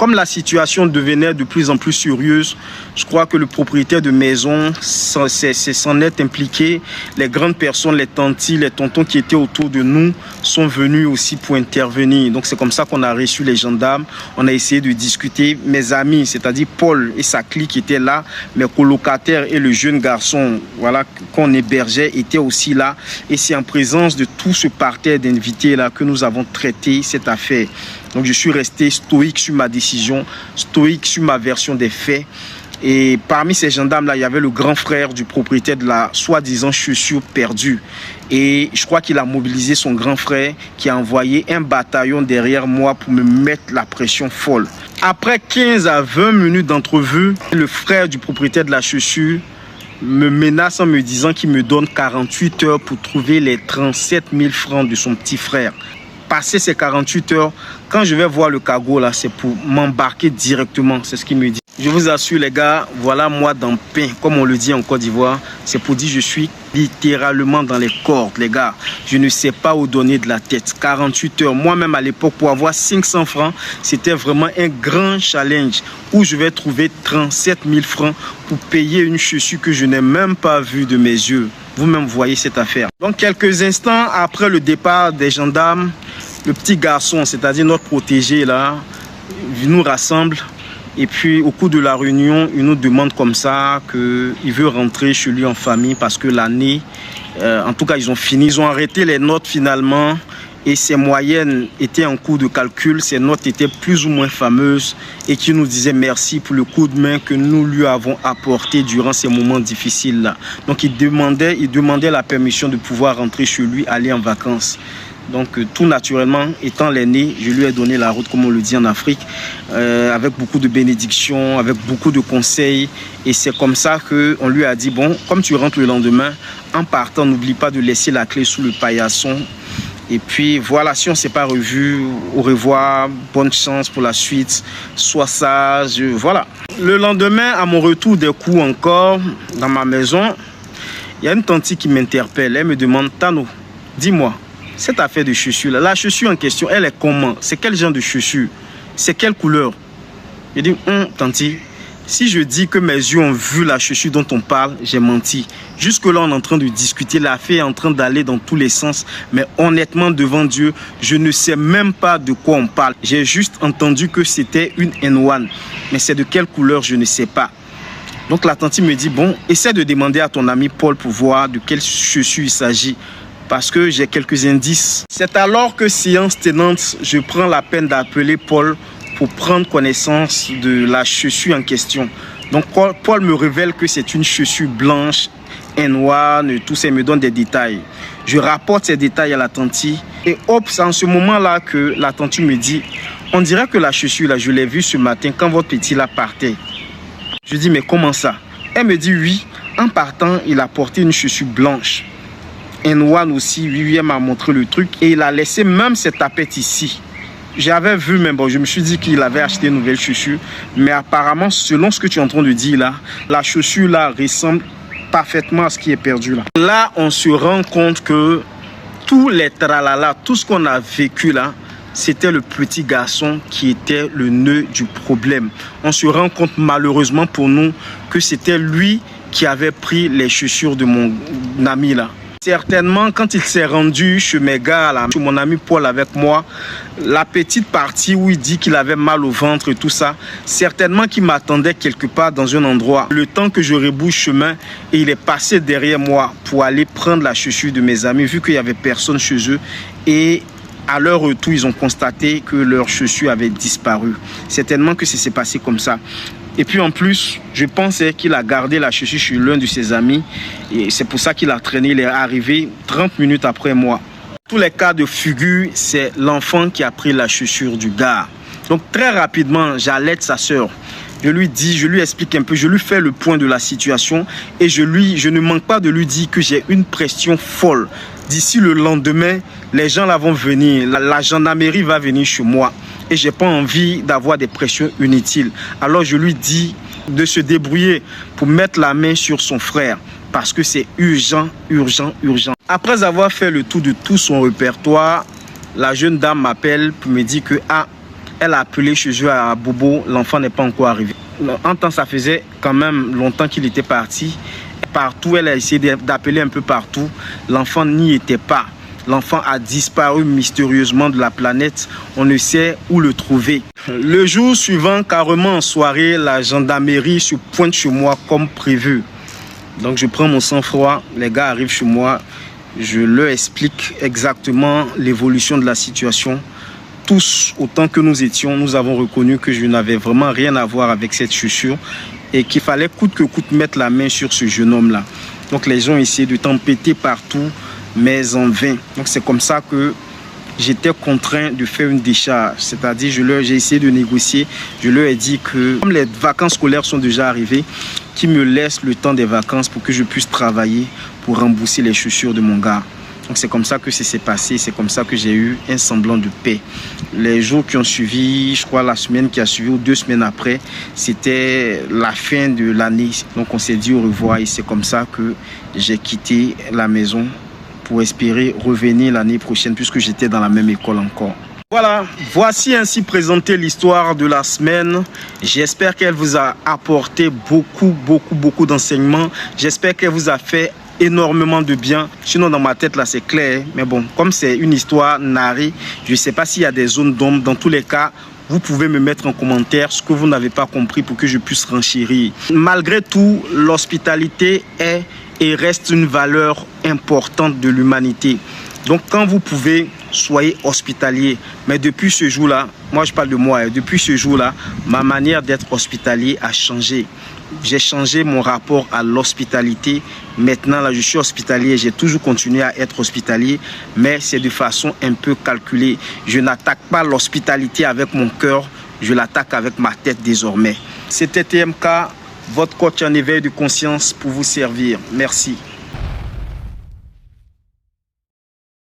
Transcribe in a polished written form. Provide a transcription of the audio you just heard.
Comme la situation devenait de plus en plus sérieuse, je crois que le propriétaire de maison s'en est impliqué. Les grandes personnes, les tantis, les tontons qui étaient autour de nous sont venus aussi pour intervenir. Donc c'est comme ça qu'on a reçu les gendarmes. On a essayé de discuter. Mes amis, c'est-à-dire Paul et sa clique étaient là. Mes colocataires et le jeune garçon voilà, qu'on hébergeait étaient aussi là. Et c'est en présence de tout ce parterre d'invités là que nous avons traité cette affaire. Donc je suis resté stoïque sur ma décision, stoïque sur ma version des faits. Et parmi ces gendarmes-là, il y avait le grand frère du propriétaire de la soi-disant chaussure perdue. Et je crois qu'il a mobilisé son grand frère qui a envoyé un bataillon derrière moi pour me mettre la pression folle. Après 15 à 20 minutes d'entrevue, le frère du propriétaire de la chaussure me menace en me disant qu'il me donne 48 heures pour trouver les 37 000 francs de son petit frère. Passer ces 48 heures, quand je vais voir le cargo là, c'est pour m'embarquer directement, c'est ce qu'il me dit. Je vous assure les gars, voilà moi dans le pain, comme on le dit en Côte d'Ivoire, c'est pour dire que je suis littéralement dans les cordes les gars. Je ne sais pas où donner de la tête. 48 heures, moi-même à l'époque pour avoir 500 francs, c'était vraiment un grand challenge où je vais trouver 37 000 francs pour payer une chaussure que je n'ai même pas vue de mes yeux. Vous-même voyez cette affaire. Donc quelques instants après le départ des gendarmes, le petit garçon, c'est-à-dire notre protégé là, nous rassemble. Et puis au cours de la réunion, il nous demande comme ça qu'il veut rentrer chez lui en famille parce que l'année, en tout cas ils ont fini, ils ont arrêté les notes finalement. Et ses moyennes étaient en cours de calcul, ses notes étaient plus ou moins fameuses et qui nous disait merci pour le coup de main que nous lui avons apporté durant ces moments difficiles-là. Donc il demandait la permission de pouvoir rentrer chez lui, aller en vacances. Donc tout naturellement, étant l'aîné, je lui ai donné la route comme on le dit en Afrique, avec beaucoup de bénédictions, avec beaucoup de conseils. Et c'est comme ça qu'on lui a dit, bon, comme tu rentres le lendemain, en partant, n'oublie pas de laisser la clé sous le paillasson. Et puis voilà, si on ne s'est pas revu, au revoir, bonne chance pour la suite, sois sage, voilà. Le lendemain, à mon retour des coups encore, dans ma maison, il y a une tante qui m'interpelle, elle me demande, Tano, dis-moi, cette affaire de chaussure, là, la chaussure en question, elle est comment? C'est quel genre de chaussure? C'est quelle couleur? Je dis, tanti, si je dis que mes yeux ont vu la chaussure dont on parle, j'ai menti. Jusque-là, on est en train de discuter, l'affaire est en train d'aller dans tous les sens. Mais honnêtement, devant Dieu, je ne sais même pas de quoi on parle. J'ai juste entendu que c'était une N1. Mais c'est de quelle couleur, je ne sais pas. Donc la tante me dit, bon, essaie de demander à ton ami Paul pour voir de quelle chaussure il s'agit. Parce que j'ai quelques indices. C'est alors que, séance tenante, je prends la peine d'appeler Paul pour prendre connaissance de la chaussure en question. Donc Paul me révèle que c'est une chaussure blanche, N1, tout ça, il me donne des détails. Je rapporte ces détails à la tante et hop, c'est en ce moment-là que la tante me dit, on dirait que la chaussure là, je l'ai vue ce matin quand votre petit là partait. Je dis, mais comment ça? Elle me dit, oui, en partant, il a porté une chaussure blanche. N1 aussi, oui, elle m'a montré le truc et il a laissé même ses tapettes ici. J'avais vu, mais bon, je me suis dit qu'il avait acheté une nouvelle chaussure. Mais apparemment, selon ce que tu es en train de dire là, la chaussure là ressemble parfaitement à ce qui est perdu là. Là, on se rend compte que tous les tralala, tout ce qu'on a vécu là, c'était le petit garçon qui était le nœud du problème. On se rend compte malheureusement pour nous que c'était lui qui avait pris les chaussures de mon ami là. Certainement, quand il s'est rendu chez mes gars, là, chez mon ami Paul avec moi, la petite partie où il dit qu'il avait mal au ventre et tout ça, certainement qu'il m'attendait quelque part dans un endroit. Le temps que je rebouche chemin, et il est passé derrière moi pour aller prendre la chaussure de mes amis, vu qu'il n'y avait personne chez eux. Et à leur retour, ils ont constaté que leur chaussure avait disparu. Certainement que ça s'est passé comme ça. Et puis en plus, je pensais qu'il a gardé la chaussure chez l'un de ses amis. Et c'est pour ça qu'il a traîné. Il est arrivé 30 minutes après moi. Tous les cas de figure, c'est l'enfant qui a pris la chaussure du gars. Donc très rapidement, j'allaite sa sœur. Je lui dis, je lui explique un peu, je lui fais le point de la situation. Et je ne manque pas de lui dire que j'ai une pression folle. D'ici le lendemain, les gens là vont venir. La gendarmerie va venir chez moi. Et je n'ai pas envie d'avoir des pressions inutiles. Alors je lui dis de se débrouiller pour mettre la main sur son frère. Parce que c'est urgent, urgent, urgent. Après avoir fait le tour de tout son répertoire, la jeune dame m'appelle pour me dire que Elle a appelé chez eux à Bobo, l'enfant n'est pas encore arrivé. En temps, ça faisait quand même longtemps qu'il était parti. Partout, elle a essayé d'appeler un peu partout. L'enfant n'y était pas. L'enfant a disparu mystérieusement de la planète. On ne sait où le trouver. Le jour suivant, carrément en soirée, la gendarmerie se pointe chez moi comme prévu. Donc je prends mon sang-froid. Les gars arrivent chez moi. Je leur explique exactement l'évolution de la situation. Tous, autant que nous étions, nous avons reconnu que je n'avais vraiment rien à voir avec cette chaussure et qu'il fallait coûte que coûte mettre la main sur ce jeune homme-là. Donc les gens essayaient de tempêter partout, mais en vain. Donc c'est comme ça que j'étais contraint de faire une décharge. C'est-à-dire, j'ai essayé de négocier. Je leur ai dit que, comme les vacances scolaires sont déjà arrivées, qu'ils me laissent le temps des vacances pour que je puisse travailler pour rembourser les chaussures de mon gars. Donc c'est comme ça que ça s'est passé, c'est comme ça que j'ai eu un semblant de paix. Les jours qui ont suivi, je crois la semaine qui a suivi ou 2 semaines après, c'était la fin de l'année. Donc on s'est dit au revoir et c'est comme ça que j'ai quitté la maison pour espérer revenir l'année prochaine puisque j'étais dans la même école encore. Voilà, voici ainsi présentée l'histoire de la semaine. J'espère qu'elle vous a apporté beaucoup d'enseignements. J'espère qu'elle vous a fait énormément de bien. Sinon dans ma tête là c'est clair, mais bon, comme c'est une histoire narrée, je ne sais pas s'il y a des zones d'ombre. Dans tous les cas, vous pouvez me mettre en commentaire ce que vous n'avez pas compris pour que je puisse renchérir. Malgré tout, l'hospitalité est et reste une valeur importante de l'humanité. Donc quand vous pouvez, soyez hospitalier. Mais depuis ce jour-là, moi je parle de moi, depuis ce jour-là, ma manière d'être hospitalier a changé. J'ai changé mon rapport à l'hospitalité. Maintenant, là, je suis hospitalier. J'ai toujours continué à être hospitalier, mais c'est de façon un peu calculée. Je n'attaque pas l'hospitalité avec mon cœur, je l'attaque avec ma tête désormais. C'était TMK, votre coach en éveil de conscience pour vous servir. Merci.